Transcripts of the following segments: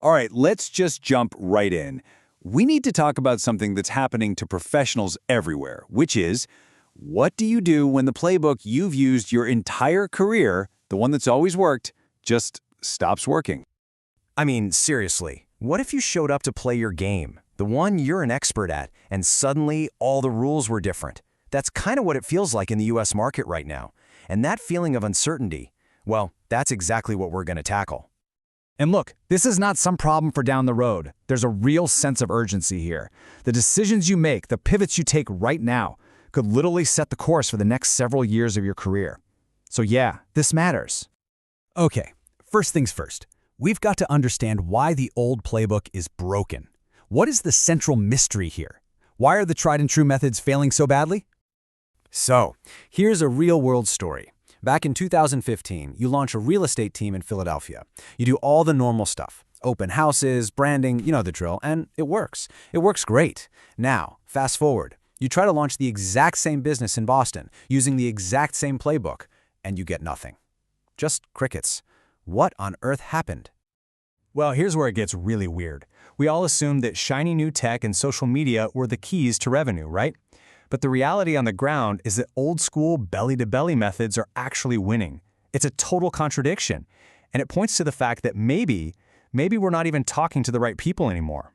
All right, let's just jump right in. We need to talk about something that's happening to professionals everywhere, which is, what do you do when the playbook you've used your entire career, the one that's always worked, just stops working? I mean, seriously, what if you showed up to play your game, the one you're an expert at, and suddenly all the rules were different? That's kind of what it feels like in the US market right now. And that feeling of uncertainty, well, that's exactly what we're going to tackle. And look, this is not some problem for down the road. There's a real sense of urgency here. The decisions you make, the pivots you take right now, could literally set the course for the next several years of your career. So yeah, this matters. Okay, first things first. We've got to understand why the old playbook is broken. What is the central mystery here? Why are the tried and true methods failing so badly? So, here's a real-world story. Back in 2015, you launch a real estate team in Philadelphia. You do all the normal stuff. Open houses, branding, you know the drill, and it works. It works great. Now, fast forward. You try to launch the exact same business in Boston, using the exact same playbook, and you get nothing. Just crickets. What on earth happened? Well, here's where it gets really weird. We all assumed that shiny new tech and social media were the keys to revenue, right? But the reality on the ground is that old-school belly-to-belly methods are actually winning. It's a total contradiction, and it points to the fact that maybe we're not even talking to the right people anymore.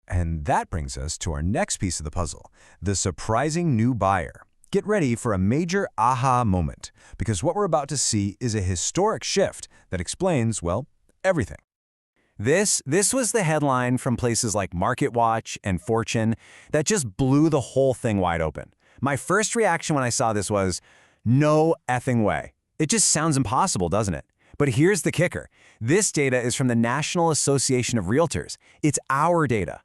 And that brings us to our next piece of the puzzle, the surprising new buyer. Get ready for a major aha moment, because what we're about to see is a historic shift that explains, well, everything. This was the headline from places like MarketWatch and Fortune that just blew the whole thing wide open. My first reaction when I saw this was, no effing way. It just sounds impossible, doesn't it? But here's the kicker. This data is from the National Association of Realtors. It's our data.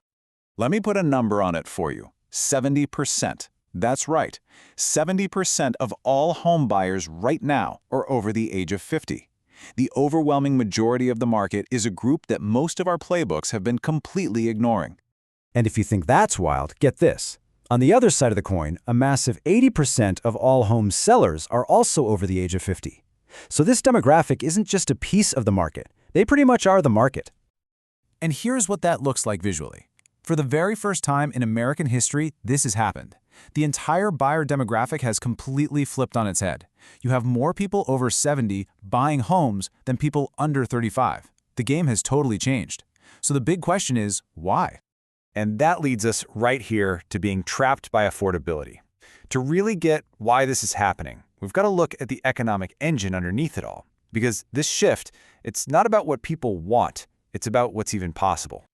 Let me put a number on it for you. 70%. That's right. 70% of all home buyers right now are over the age of 50. The overwhelming majority of the market is a group that most of our playbooks have been completely ignoring. And if you think that's wild, get this. On the other side of the coin, a massive 80% of all home sellers are also over the age of 50. So this demographic isn't just a piece of the market. They pretty much are the market. And here's what that looks like visually. For the very first time in American history, this has happened. The entire buyer demographic has completely flipped on its head. You have more people over 70 buying homes than people under 35. The game has totally changed. So the big question is, why? And that leads us right here to being trapped by affordability. To really get why this is happening, we've got to look at the economic engine underneath it all. Because this shift, it's not about what people want, it's about what's even possible.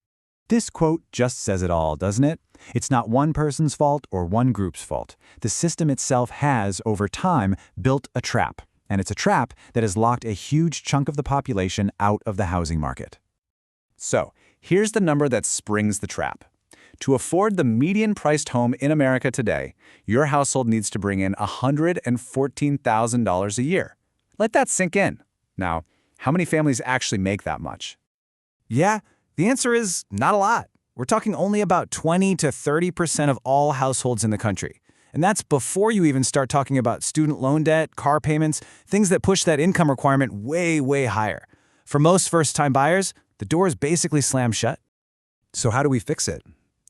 This quote just says it all, doesn't it? It's not one person's fault or one group's fault. The system itself has, over time, built a trap. And it's a trap that has locked a huge chunk of the population out of the housing market. So, here's the number that springs the trap. To afford the median-priced home in America today, your household needs to bring in $114,000 a year. Let that sink in. Now, how many families actually make that much? Yeah, the answer is not a lot. We're talking only about 20 to 30% of all households in the country. And that's before you even start talking about student loan debt, car payments, things that push that income requirement way, way higher. For most first-time buyers, the door is basically slammed shut. So how do we fix it?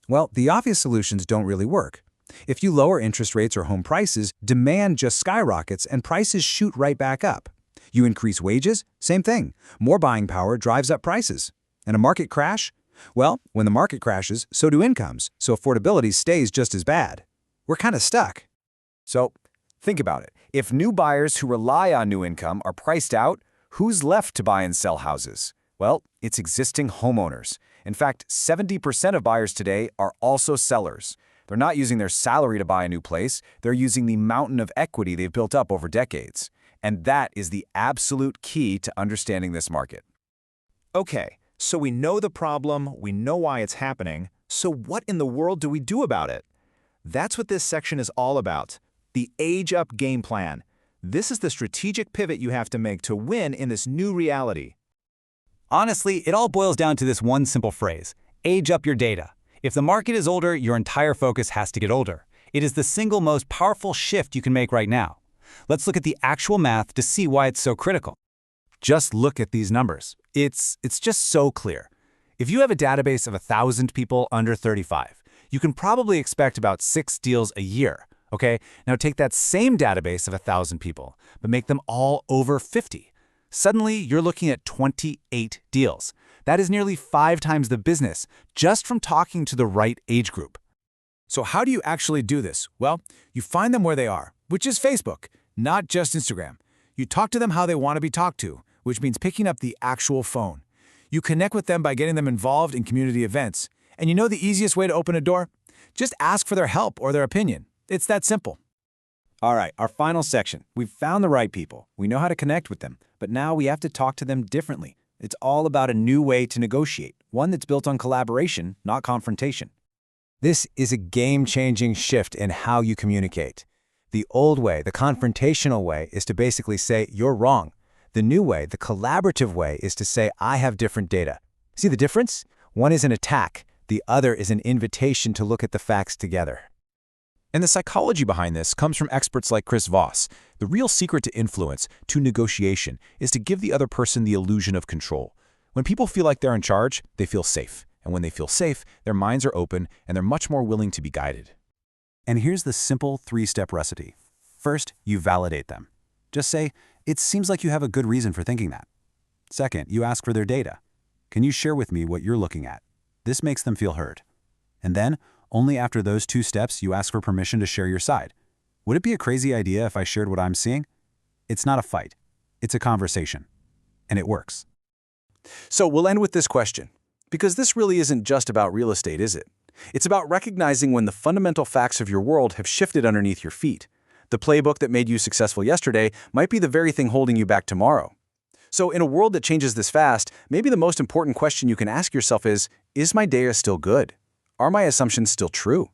Well, the obvious solutions don't really work. If you lower interest rates or home prices, demand just skyrockets and prices shoot right back up. You increase wages? Same thing. More buying power drives up prices. And a market crash? Well, when the market crashes, so do incomes, so affordability stays just as bad. We're kind of stuck. So, think about it. If new buyers who rely on new income are priced out, who's left to buy and sell houses? Well, it's existing homeowners. In fact, 70% of buyers today are also sellers. They're not using their salary to buy a new place, they're using the mountain of equity they've built up over decades. And that is the absolute key to understanding this market. Okay, so we know the problem, we know why it's happening, so what in the world do we do about it? That's what this section is all about, the age-up game plan. This is the strategic pivot you have to make to win in this new reality. Honestly, it all boils down to this one simple phrase: age up your data. If the market is older, your entire focus has to get older. It is the single most powerful shift you can make right now. Let's look at the actual math to see why it's so critical. Just look at these numbers. It's just so clear. If you have a database of 1,000 people under 35, you can probably expect about 6 deals a year, okay? Now take that same database of 1,000 people, but make them all over 50. Suddenly, you're looking at 28 deals. That is nearly 5 times the business, just from talking to the right age group. So how do you actually do this? Well, you find them where they are, which is Facebook, not just Instagram. You talk to them how they want to be talked to, which means picking up the actual phone. You connect with them by getting them involved in community events. And you know the easiest way to open a door? Just ask for their help or their opinion. It's that simple. All right, our final section. We've found the right people. We know how to connect with them, but now we have to talk to them differently. It's all about a new way to negotiate, one that's built on collaboration, not confrontation. This is a game-changing shift in how you communicate. The old way, the confrontational way, is to basically say, you're wrong. The new way, the collaborative way, is to say, I have different data. See the difference? One is an attack. The other is an invitation to look at the facts together. And the psychology behind this comes from experts like Chris Voss. The real secret to influence, to negotiation, is to give the other person the illusion of control. When people feel like they're in charge, they feel safe. And when they feel safe, their minds are open and they're much more willing to be guided. And here's the simple 3-step recipe. First, you validate them. Just say, it seems like you have a good reason for thinking that. Second, you ask for their data. Can you share with me what you're looking at? This makes them feel heard. And then, only after those 2 steps, you ask for permission to share your side. Would it be a crazy idea if I shared what I'm seeing? It's not a fight. It's a conversation. And it works. So we'll end with this question, because this really isn't just about real estate, is it? It's about recognizing when the fundamental facts of your world have shifted underneath your feet. The playbook that made you successful yesterday might be the very thing holding you back tomorrow. So in a world that changes this fast, maybe the most important question you can ask yourself is my data still good? Are my assumptions still true?